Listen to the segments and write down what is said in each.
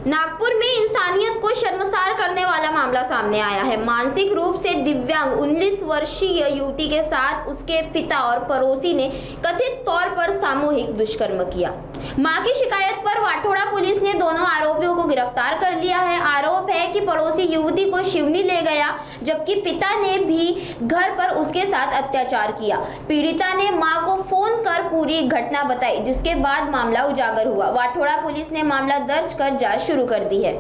नागपुर में इंसानियत को शर्मसार करने वाला मामला सामने आया है। मानसिक रूप से दिव्यांग 19 वर्षीय युवती के साथ उसके पिता और पड़ोसी ने कथित तौर पर सामूहिक दुष्कर्म किया। मां की शिकायत पर वाठोड़ा पुलिस ने दोनों आरोपियों को गिरफ्तार कर लिया है। आरोप है कि पड़ोसी युवती को शिवनी ले गया, जबकि पिता ने भी घर पर उसके साथ अत्याचार किया। पीड़िता ने मां को फोन कर पूरी घटना बताई, जिसके बाद मामला उजागर हुआ। वाठोड़ा पुलिस ने मामला दर्ज कर जांच शुरू कर दी है।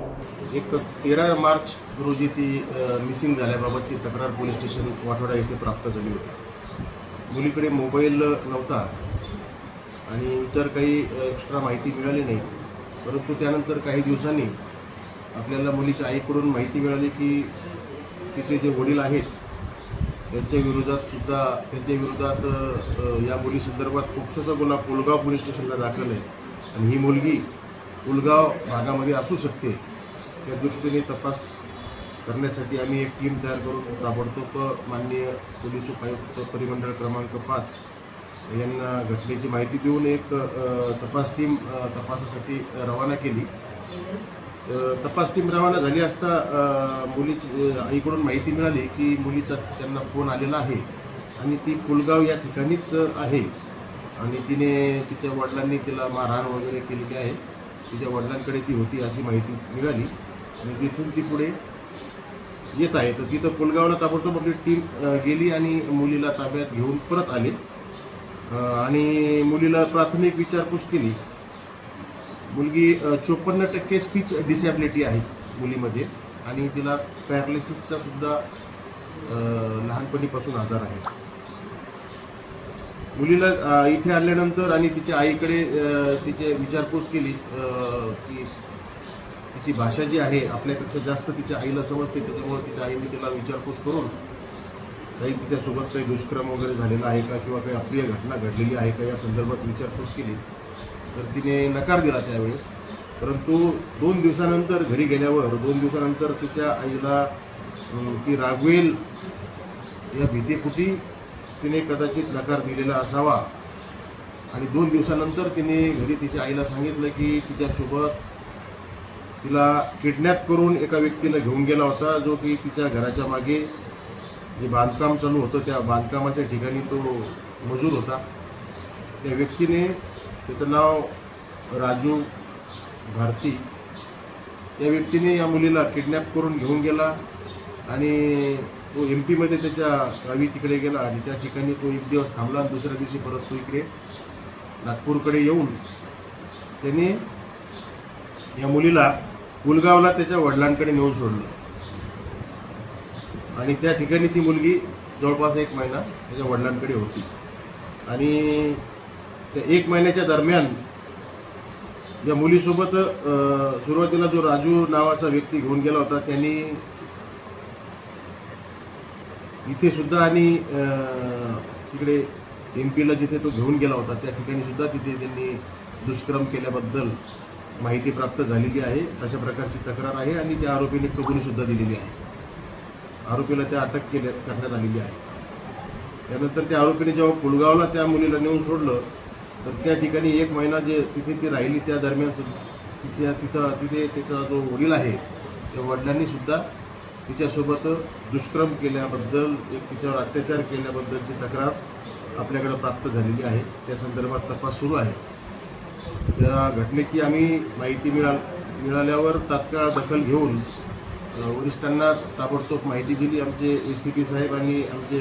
एक 13 मार्च रोजी ती मिसिंग झाल्याबाबतची तक्रार पोलीस स्टेशन वाठोडा येथे प्राप्त झाली होती। मुलीकडे मोबाईल नव्हता आणि इतर काही एक्स्ट्रा माहिती मिळाली नाही, परंतु त्यानंतर काही दिवसांनी आपल्याला मुलीच्या आईकडून माहिती मिळाली की तिचे जे वडील आहेत त्यांच्या विरोधात या मुलीसंदर्भात पोक्सोचा गुन्हा पुलगाव पोलीस स्टेशनला दाखल आहे आणि ही मुलगी पुलगाव भागामध्ये असू शकते। त्या दृष्टीने तपास करण्यासाठी आम्ही एक टीम तयार करून ताबडतोब माननीय पोलीस उपायुक्त परिमंडळ क्रमांक 5 यांना घटनेची माहिती देऊन एक तपास टीम तपासासाठी रवाना केली। तपास टीम रवाना झाली असता मुलीची आईकडून माहिती मिळाली की मुलीचा त्यांना फोन आलेला आहे आणि ती पुलगाव या ठिकाणीच आहे आणि तिच्या वडिलांनी तिला मारहाण वगैरे केलेली आहे। तिच्या वडिलांकडे ती होती अशी माहिती मिळाली आणि तिथून ती पुढे येत आहे। तर तिथं पुलगावला ताबडतोब आपली टीम गेली आणि मुलीला ताब्यात घेऊन परत आले आणि मुलीला प्राथमिक विचारपूस केली। मुलगी 54% स्पीच डिसॅबिलिटी आहे मुलीमध्ये आणि तिला पॅरालिसिसचा सुद्धा लहानपणीपासून आजार आहे। मुलीला इथे आल्यानंतर आणि तिच्या आईकडे तिचे विचारपूस केली की तिची भाषा जी आहे आपल्यापेक्षा जास्त तिच्या आईला समजते, त्याच्यामुळे तिच्या आईने तिला विचारपूस करून काही तिच्यासोबत काही दुष्कर्म वगैरे झालेला आहे का किंवा काही अप्रिय घटना घडलेली आहे का या संदर्भात विचारपूस केली, तर तिने नकार दिला त्यावेळेस। परंतु 2 दिवसानंतर घरी गेल्यावर 2 दिवसानंतर तिच्या आईला ती रागवेल या भीतीपोटी तिने कदाचित नकार दिलेला असावा आणि 2 दिवसानंतर तिने घरी तिच्या आईला सांगितलं की तिच्यासोबत तिला किडनॅप करून एका व्यक्तीने घेऊन गेला होता, जो की तिच्या घराच्या मागे जे बांधकाम चालू होतं त्या बांधकामाच्या ठिकाणी तो मजूर होता। त्या व्यक्तीने, त्याचं नाव राजू भारती, त्या व्यक्तीने या मुलीला किडनॅप करून घेऊन गेला आणि तो MP मध्ये त्याच्या गावी तिकडे गेला आणि त्या ठिकाणी तो एक दिवस थांबला आणि दुसऱ्या दिवशी परत तो इकडे नागपूरकडे येऊन त्याने या मुलीला पुलगावला त्याच्या वडिलांकडे नेऊन सोडलं आणि त्या ठिकाणी ती मुलगी जवळपास 1 महिना त्याच्या वडिलांकडे होती आणि त्या 1 महिन्याच्या दरम्यान या मुलीसोबत सुरुवातीला जो राजू नावाचा व्यक्ती घेऊन गेला होता त्यांनी इथे सुद्धा आणि तिकडे MP ला जिथे तो घेऊन गेला होता त्या ठिकाणी सुद्धा तिथे त्यांनी दुष्कर्म केल्याबद्दल माहिती प्राप्त झालेली आहे। तशा प्रकारची तक्रार आहे आणि त्या आरोपीने कबुली सुद्धा दिलेली आहे। आरोपीला त्या अटक करण्यात आलेली आहे। त्यानंतर त्या आरोपीने जेव्हा पुलगावला त्या मुलीला नेऊन सोडलं तर त्या ठिकाणी 1 महिना जे तिथे ती राहिली त्या दरम्यान तिथे त्याचा जो वडील आहे त्या वडिलांनी सुद्धा तिच्यासोबत दुष्कर्म केल्याबद्दल तिच्यावर अत्याचार केल्याबद्दलची तक्रार आपल्याकडे प्राप्त झालेली आहे। त्या संदर्भात तपास सुरू आहे। त्या घटनेची आम्ही माहिती मिळाल्यावर तात्काळ दखल घेऊन वरिष्ठांना ताबडतोब माहिती दिली। आमचे ACP साहेब आणि आमचे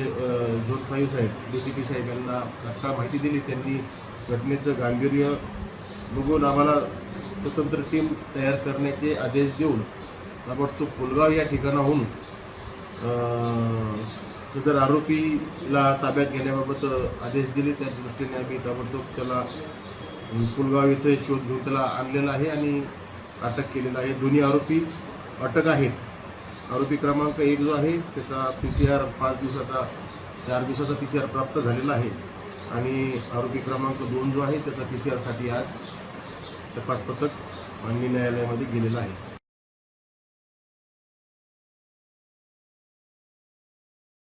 झोन 5 साहेब DCP साहेब यांना तात्काळ माहिती दिली। त्यांनी घटनेचं गांभीर्य बघून आम्हाला स्वतंत्र टीम तयार करण्याचे आदेश देऊन ताबडतोब पुलगाव या ठिकाणाहून सदर आरोपीला ताब्यात घेण्याबाबत आदेश दिले। त्या दृष्टीने आम्ही ताबडतोब त्याला पुलगाव येथे शोध घेऊन त्याला आणलेला आहे आणि अटक केलेला आहे। दोन्ही आरोपी अटक आहेत। आरोपी क्रमांक 1 जो आहे त्याचा PCR 4 दिवसाचा PCR प्राप्त झालेला आहे आणि आरोपी क्रमांक 2 जो आहे त्याचा PCR साठी आज तपास पथक माननीय न्यायालयामध्ये गेलेला आहे।